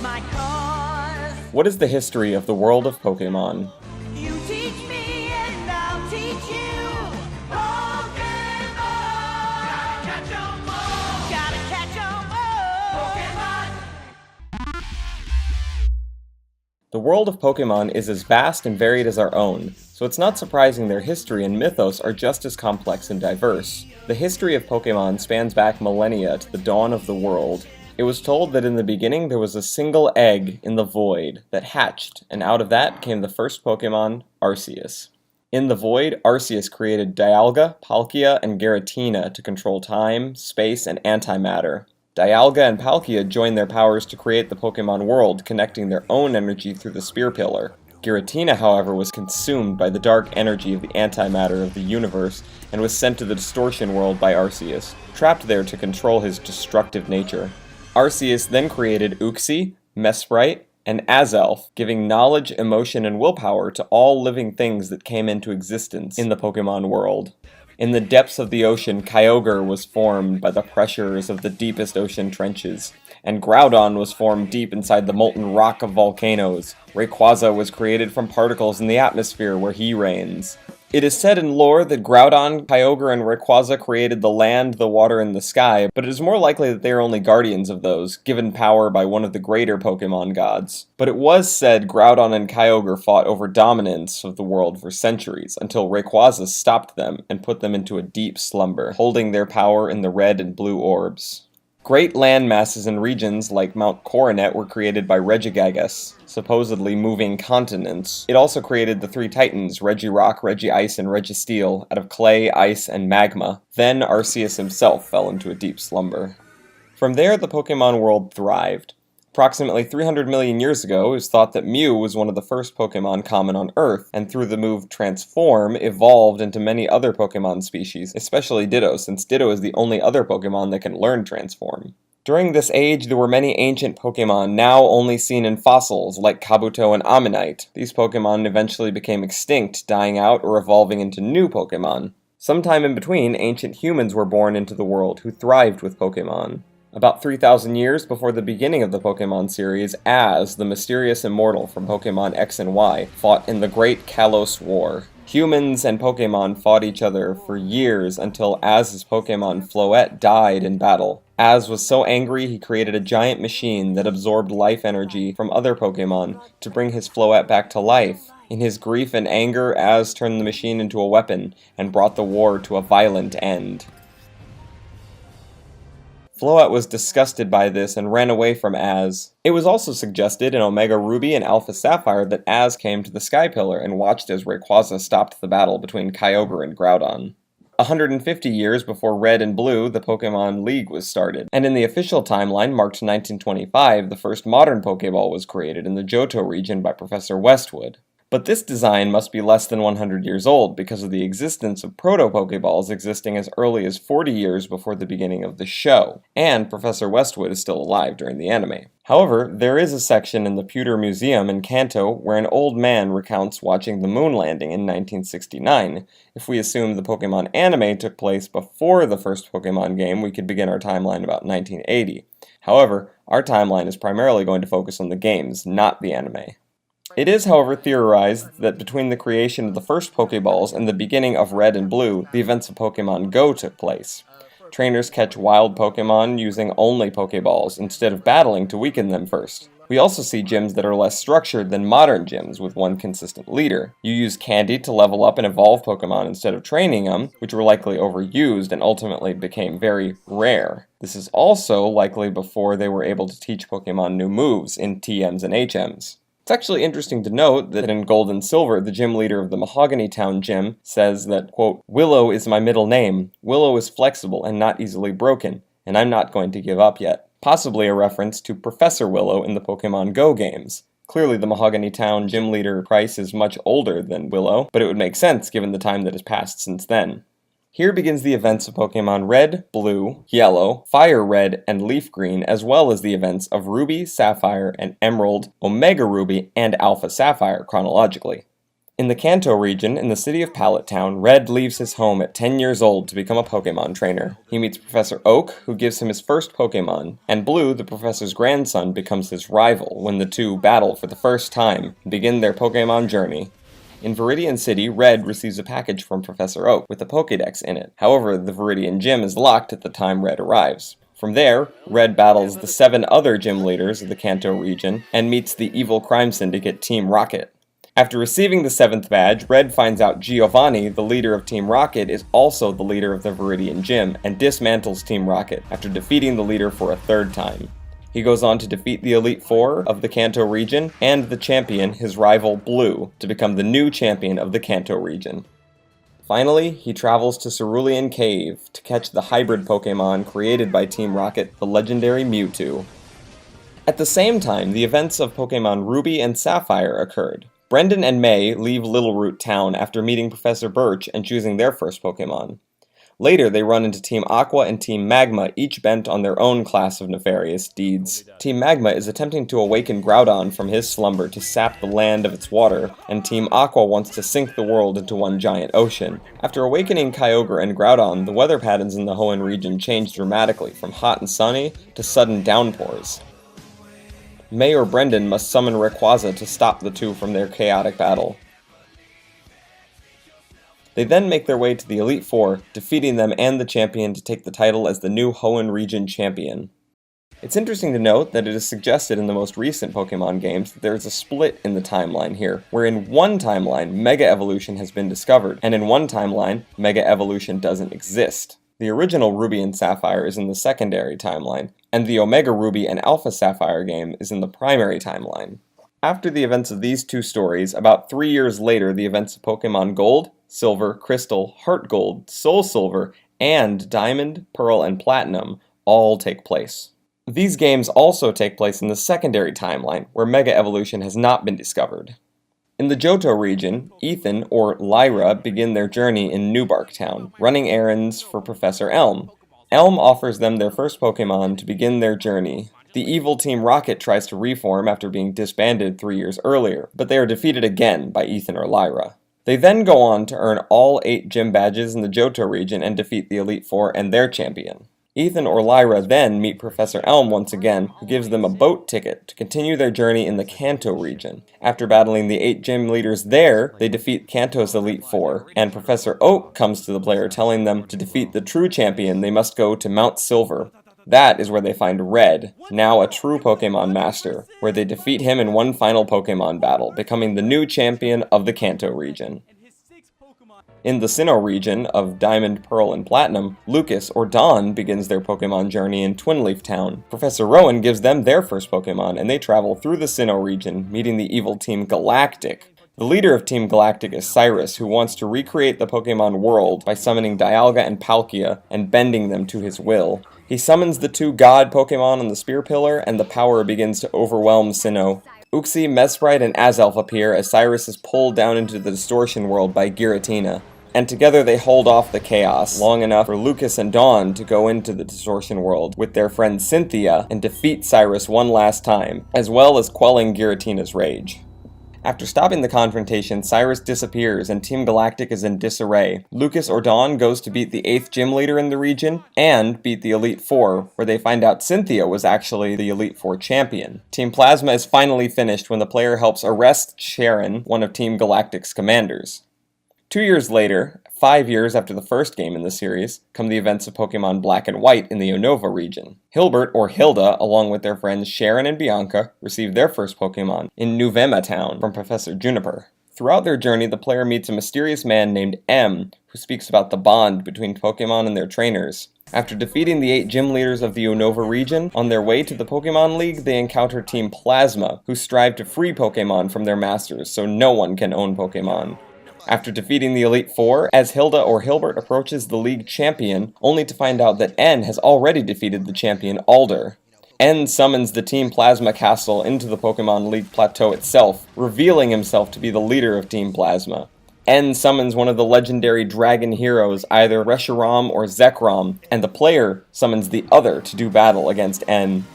my cause. What is the history of the world of Pokemon? You teach me and I'll teach you. Pokemon. Gotta catch 'em all. Gotta catch 'em all. Pokemon. The world of Pokemon is as vast and varied as our own, so it's not surprising their history and mythos are just as complex and diverse. The history of Pokemon spans back millennia to the dawn of the world. It was told that in the beginning there was a single egg in the void that hatched, and out of that came the first Pokemon, Arceus. In the void, Arceus created Dialga, Palkia, and Giratina to control time, space, and antimatter. Dialga and Palkia joined their powers to create the Pokemon world, connecting their own energy through the Spear Pillar. Giratina, however, was consumed by the dark energy of the antimatter of the universe and was sent to the Distortion World by Arceus, trapped there to control his destructive nature. Arceus then created Uxie, Mesprite, and Azelf, giving knowledge, emotion, and willpower to all living things that came into existence in the Pokemon world. In the depths of the ocean, Kyogre was formed by the pressures of the deepest ocean trenches, and Groudon was formed deep inside the molten rock of volcanoes. Rayquaza was created from particles in the atmosphere where he reigns. It is said in lore that Groudon, Kyogre, and Rayquaza created the land, the water, and the sky, but it is more likely that they are only guardians of those, given power by one of the greater Pokemon gods. But it was said Groudon and Kyogre fought over dominance of the world for centuries, until Rayquaza stopped them and put them into a deep slumber, holding their power in the red and blue orbs. Great land masses and regions like Mount Coronet were created by Regigigas, supposedly moving continents. It also created the three titans, Regirock, Regice, and Registeel, out of clay, ice, and magma. Then Arceus himself fell into a deep slumber. From there, the Pokemon world thrived. Approximately 300 million years ago, it was thought that Mew was one of the first Pokemon common on Earth, and through the move Transform, evolved into many other Pokemon species, especially Ditto, since Ditto is the only other Pokemon that can learn Transform. During this age, there were many ancient Pokemon now only seen in fossils, like Kabuto and Ammonite. These Pokemon eventually became extinct, dying out or evolving into new Pokemon. Sometime in between, ancient humans were born into the world who thrived with Pokemon. About 3,000 years before the beginning of the Pokemon series, Az, the mysterious immortal from Pokemon X and Y, fought in the Great Kalos War. Humans and Pokemon fought each other for years until Az's Pokemon Floette died in battle. Az was so angry he created a giant machine that absorbed life energy from other Pokemon to bring his Floette back to life. In his grief and anger, Az turned the machine into a weapon and brought the war to a violent end. Floette was disgusted by this and ran away from Az. It was also suggested in Omega Ruby and Alpha Sapphire that Az came to the Sky Pillar and watched as Rayquaza stopped the battle between Kyogre and Groudon. 150 years before Red and Blue, the Pokemon League was started, and in the official timeline marked 1925, the first modern Pokeball was created in the Johto region by Professor Westwood. But this design must be less than 100 years old because of the existence of proto-Pokeballs existing as early as 40 years before the beginning of the show, and Professor Westwood is still alive during the anime. However, there is a section in the Pewter Museum in Kanto where an old man recounts watching the moon landing in 1969. If we assume the Pokemon anime took place before the first Pokemon game, we could begin our timeline about 1980. However, our timeline is primarily going to focus on the games, not the anime. It is, however, theorized that between the creation of the first Pokeballs and the beginning of Red and Blue, the events of Pokemon Go took place. Trainers catch wild Pokemon using only Pokeballs instead of battling to weaken them first. We also see gyms that are less structured than modern gyms with one consistent leader. You use candy to level up and evolve Pokemon instead of training them, which were likely overused and ultimately became very rare. This is also likely before they were able to teach Pokemon new moves in TMs and HMs. It's actually interesting to note that in Gold and Silver, the gym leader of the Mahogany Town gym says that, quote, "Willow is my middle name. Willow is flexible and not easily broken, and I'm not going to give up yet." Possibly a reference to Professor Willow in the Pokemon Go games. Clearly the Mahogany Town gym leader Price is much older than Willow, but it would make sense given the time that has passed since then. Here begins the events of Pokemon Red, Blue, Yellow, Fire Red, and Leaf Green, as well as the events of Ruby, Sapphire, and Emerald, Omega Ruby, and Alpha Sapphire chronologically. In the Kanto region, in the city of Pallet Town, Red leaves his home at 10 years old to become a Pokemon trainer. He meets Professor Oak, who gives him his first Pokemon, and Blue, the professor's grandson, becomes his rival when the two battle for the first time and begin their Pokemon journey. In Viridian City, Red receives a package from Professor Oak with a Pokédex in it. However, the Viridian Gym is locked at the time Red arrives. From there, Red battles the 7 other gym leaders of the Kanto region and meets the evil crime syndicate Team Rocket. After receiving the 7th badge, Red finds out Giovanni, the leader of Team Rocket, is also the leader of the Viridian Gym, and dismantles Team Rocket after defeating the leader for a 3rd time. He goes on to defeat the Elite Four of the Kanto region, and the champion, his rival Blue, to become the new champion of the Kanto region. Finally, he travels to Cerulean Cave to catch the hybrid Pokemon created by Team Rocket, the legendary Mewtwo. At the same time, the events of Pokemon Ruby and Sapphire occurred. Brendan and May leave Littleroot Town after meeting Professor Birch and choosing their first Pokemon. Later, they run into Team Aqua and Team Magma, each bent on their own class of nefarious deeds. Team Magma is attempting to awaken Groudon from his slumber to sap the land of its water, and Team Aqua wants to sink the world into one giant ocean. After awakening Kyogre and Groudon, the weather patterns in the Hoenn region change dramatically from hot and sunny to sudden downpours. May or Brendan must summon Rayquaza to stop the two from their chaotic battle. They then make their way to the Elite Four, defeating them and the champion to take the title as the new Hoenn region champion. It's interesting to note that it is suggested in the most recent Pokemon games that there is a split in the timeline here, where in one timeline, Mega Evolution has been discovered, and in one timeline, Mega Evolution doesn't exist. The original Ruby and Sapphire is in the secondary timeline, and the Omega Ruby and Alpha Sapphire game is in the primary timeline. After the events of these two stories, about 3 years later, the events of Pokemon Gold, Silver, Crystal, Heart Gold, Soul Silver, and Diamond, Pearl, and Platinum all take place. These games also take place in the secondary timeline, where Mega Evolution has not been discovered. In the Johto region, Ethan, or Lyra, begin their journey in Newbark Town, running errands for Professor Elm. Elm offers them their first Pokemon to begin their journey. The evil Team Rocket tries to reform after being disbanded 3 years earlier, but they are defeated again by Ethan or Lyra. They then go on to earn all 8 gym badges in the Johto region and defeat the Elite Four and their champion. Ethan or Lyra then meet Professor Elm once again, who gives them a boat ticket to continue their journey in the Kanto region. After battling the 8 gym leaders there, they defeat Kanto's Elite Four, and Professor Oak comes to the player telling them to defeat the true champion they must go to Mount Silver. That is where they find Red, now a true Pokemon Master, where they defeat him in one final Pokemon battle, becoming the new champion of the Kanto region. In the Sinnoh region of Diamond, Pearl, and Platinum, Lucas or Dawn begins their Pokemon journey in Twinleaf Town. Professor Rowan gives them their first Pokemon, and they travel through the Sinnoh region, meeting the evil Team Galactic. The leader of Team Galactic is Cyrus, who wants to recreate the Pokemon world by summoning Dialga and Palkia and bending them to his will. He summons the 2 god Pokemon on the Spear Pillar, and the power begins to overwhelm Sinnoh. Uxie, Mesprite, and Azelf appear as Cyrus is pulled down into the Distortion World by Giratina. And together they hold off the chaos long enough for Lucas and Dawn to go into the Distortion World with their friend Cynthia and defeat Cyrus one last time, as well as quelling Giratina's rage. After stopping the confrontation, Cyrus disappears and Team Galactic is in disarray. Lucas or Dawn goes to beat the 8th gym leader in the region, and beat the Elite Four, where they find out Cynthia was actually the Elite Four champion. Team Plasma is finally finished when the player helps arrest Sharon, one of Team Galactic's commanders. 2 years later, 5 years after the first game in the series, come the events of Pokemon Black and White in the Unova region. Hilbert, or Hilda, along with their friends Sharon and Bianca, receive their first Pokemon in Nuvema Town from Professor Juniper. Throughout their journey, the player meets a mysterious man named M, who speaks about the bond between Pokemon and their trainers. After defeating the 8 gym leaders of the Unova region, on their way to the Pokemon League, they encounter Team Plasma, who strive to free Pokemon from their masters so no one can own Pokemon. After defeating the Elite Four, as Hilda or Hilbert approaches the league champion, only to find out that N has already defeated the champion Alder. N summons the Team Plasma Castle into the Pokemon League plateau itself, revealing himself to be the leader of Team Plasma. N summons one of the legendary dragon heroes, either Reshiram or Zekrom, and the player summons the other to do battle against N.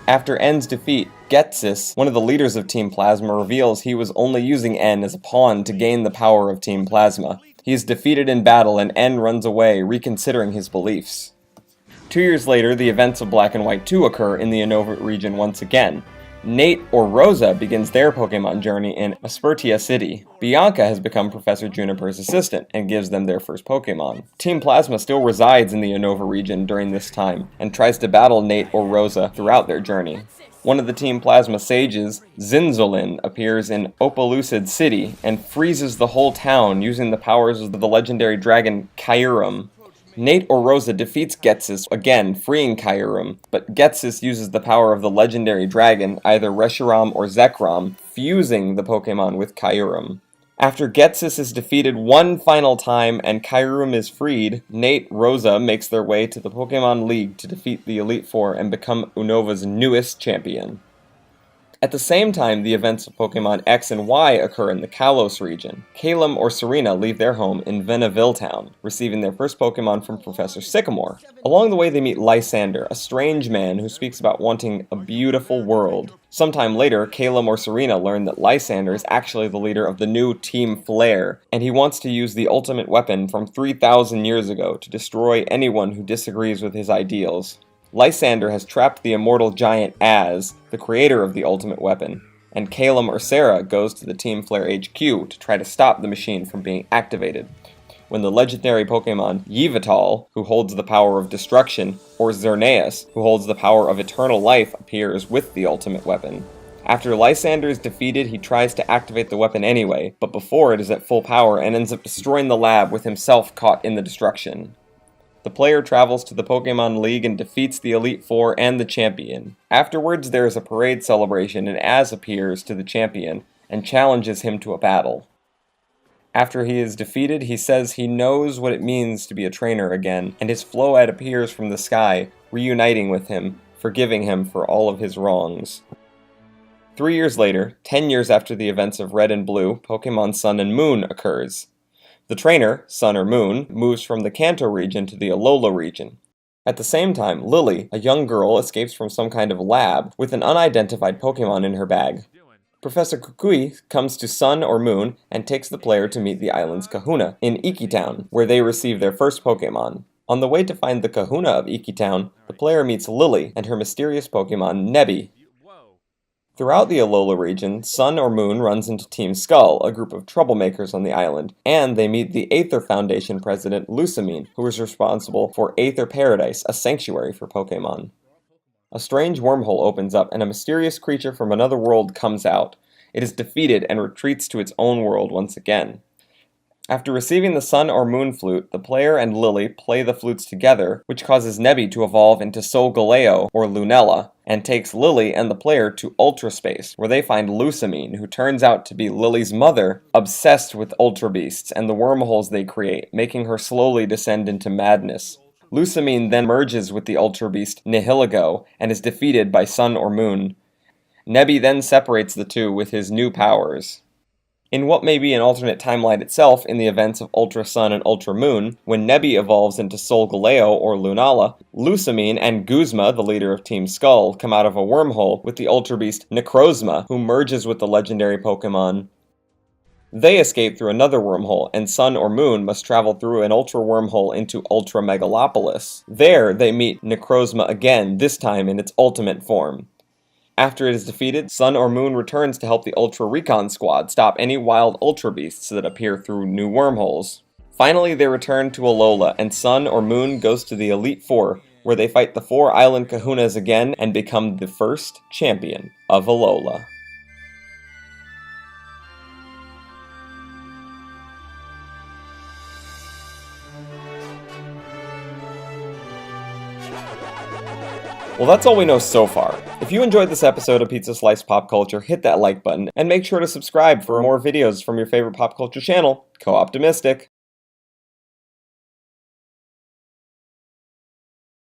After N's defeat, Getsis, one of the leaders of Team Plasma, reveals he was only using N as a pawn to gain the power of Team Plasma. He is defeated in battle and N runs away, reconsidering his beliefs. 2 years later, the events of Black and White 2 occur in the Unova region once again. Nate, or Rosa, begins their Pokemon journey in Aspertia City. Bianca has become Professor Juniper's assistant and gives them their first Pokemon. Team Plasma still resides in the Unova region during this time and tries to battle Nate or Rosa throughout their journey. One of the Team Plasma sages, Zinzolin, appears in Opalucid City and freezes the whole town using the powers of the legendary dragon Kyurem. Nate or Rosa defeats Getsis, again freeing Kyurem, but Getsis uses the power of the legendary dragon, either Reshiram or Zekrom, fusing the Pokemon with Kyurem. After Getsis is defeated one final time and Kyurem is freed, Nate, Rosa makes their way to the Pokemon League to defeat the Elite Four and become Unova's newest champion. At the same time, the events of Pokemon X and Y occur in the Kalos region. Calum or Serena leave their home in Veneville Town, receiving their first Pokemon from Professor Sycamore. Along the way, they meet Lysander, a strange man who speaks about wanting a beautiful world. Sometime later, Calum or Serena learn that Lysander is actually the leader of the new Team Flare, and he wants to use the ultimate weapon from 3,000 years ago to destroy anyone who disagrees with his ideals. Lysander has trapped the immortal giant Az, the creator of the ultimate weapon, and Calum or Sarah goes to the Team Flare HQ to try to stop the machine from being activated. When the legendary Pokemon Yveltal, who holds the power of destruction, or Xerneas, who holds the power of eternal life, appears with the ultimate weapon. After Lysander is defeated, he tries to activate the weapon anyway, but before it is at full power and ends up destroying the lab with himself caught in the destruction. The player travels to the Pokemon League and defeats the Elite Four and the champion. Afterwards, there is a parade celebration and Az appears to the champion and challenges him to a battle. After he is defeated, he says he knows what it means to be a trainer again, and his Floette appears from the sky, reuniting with him, forgiving him for all of his wrongs. 3 years later, 10 years after the events of Red and Blue, Pokemon Sun and Moon occurs. The trainer, Sun or Moon, moves from the Kanto region to the Alola region. At the same time, Lily, a young girl, escapes from some kind of lab with an unidentified Pokemon in her bag. Professor Kukui comes to Sun or Moon and takes the player to meet the island's Kahuna in Iki Town, where they receive their first Pokemon. On the way to find the Kahuna of Iki Town, the player meets Lily and her mysterious Pokemon Nebby. Throughout the Alola region, Sun or Moon runs into Team Skull, a group of troublemakers on the island, and they meet the Aether Foundation president Lusamine, who is responsible for Aether Paradise, a sanctuary for Pokemon. A strange wormhole opens up and a mysterious creature from another world comes out. It is defeated and retreats to its own world once again. After receiving the Sun or Moon flute, the player and Lily play the flutes together, which causes Nebby to evolve into Solgaleo, or Lunella, and takes Lily and the player to Ultra Space, where they find Lusamine, who turns out to be Lily's mother, obsessed with Ultra Beasts and the wormholes they create, making her slowly descend into madness. Lusamine then merges with the Ultra Beast Nihilego and is defeated by Sun or Moon. Nebby then separates the two with his new powers. In what may be an alternate timeline itself, in the events of Ultra Sun and Ultra Moon, when Nebby evolves into Solgaleo or Lunala, Lusamine and Guzma, the leader of Team Skull, come out of a wormhole with the Ultra Beast Necrozma, who merges with the legendary Pokemon. They escape through another wormhole, and Sun or Moon must travel through an Ultra wormhole into Ultra Megalopolis. There, they meet Necrozma again, this time in its ultimate form. After it is defeated, Sun or Moon returns to help the Ultra Recon Squad stop any wild Ultra Beasts that appear through new wormholes. Finally, they return to Alola, and Sun or Moon goes to the Elite Four, where they fight the 4 Island Kahunas again and become the first champion of Alola. Well, that's all we know so far. If you enjoyed this episode of Pizza Slice Pop Culture, hit that like button, and make sure to subscribe for more videos from your favorite pop culture channel, Co-Optimistic.